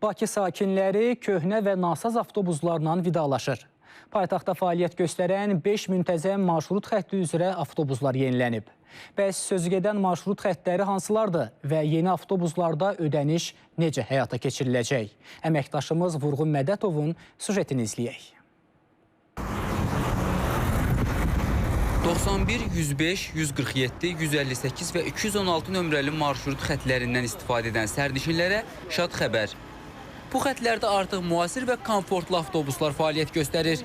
Bakı sakinləri köhnə və nasaz avtobuslarla vidalaşır. Paytaxtda fəaliyyət göstərən 5 müntəzəm marşrut xətti üzrə avtobuslar yenilənib. Bəs sözügedən marşrut xəttləri hansılardır və yeni avtobuslarda ödəniş necə həyata keçiriləcək? Əməkdaşımız Vurğun Mədətovun süjetini izləyək. 91, 105, 147, 158 və 216 nömrəli marşrut xətlərindən istifadə edən sərnişinlərə şad xəbər. Bu xətlərdə artıq müasir və komfortlu avtobuslar fəaliyyət göstərir.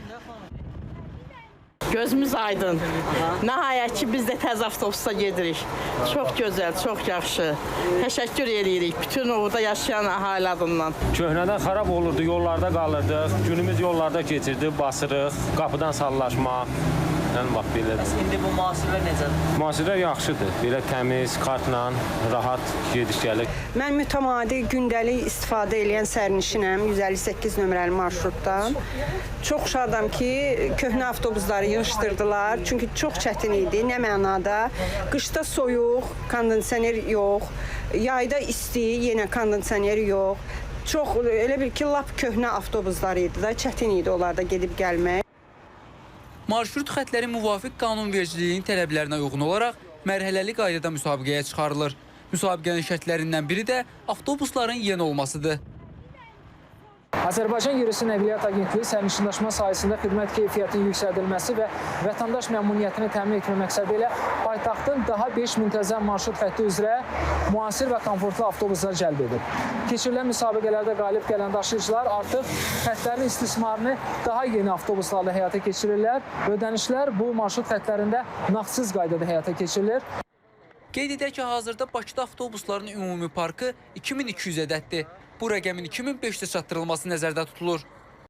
Gözümüz aydın. Nəhayət ki, biz də təzə avtobusda gedirik. Çox gözəl, çox yaxşı. Təşəkkür edirik bütün orada yaşayan əhali adından. Köhnədən xarab olurdu, yollarda qalırdıq. Günümüz yollarda keçirdi, basırıq, qapıdan sallaşma. Yəni, bax, belədir. İndi bu müasirlər necədir? Müasirlər yaxşıdır. Belə təmiz, kartla, rahat gediş gəlir. Mən mütəmadi gündəlik istifadə edən sərnişinəm 158 nömrəli marşrutdan. Çox şadam ki, köhnə avtobusları yığışdırdılar. Çünki çox çətin idi. Nə mənada? Qışda soyuq, kondisioner yox. Yayda isti, yenə kondisioner yox. Çox, elə bil ki, lap köhnə avtobuslar idi da. Çətin idi onlarda gedib gəlmək. Marşrut xətləri müvafiq qanunvericiliyin tələblərinə uyğun olaraq mərhələli qaydada müsabiqəyə çıxarılır. Müsabiqənin şərtlərindən biri də avtobusların yeni olmasıdır. Azərbaycan Yerüstü Nəqliyyat Agentliyi sərnişindaşıma sayəsində xidmət keyfiyyətinin yüksəldilməsi və vətəndaş məmnuniyyətini təmin etmə məqsədi ilə paytaxtın daha 5 müntəzəm marşrut xətti üzrə müasir və komfortlu avtobuslar cəlb edib. Keçirilən müsabiqələrdə qalib gələn daşıyıcılar artıq xətlərin istismarını daha yeni avtobuslarla həyata keçirirlər. Ödənişlər bu marşrut xətlərində nağdsız qaydada həyata keçirilir. Qeyd edək ki, hazırda Bakıda avtobusların ümumi parkı 2200 ədəddir. Bu rəqəmin 2500-ə çatdırılması nəzərdə tutulur.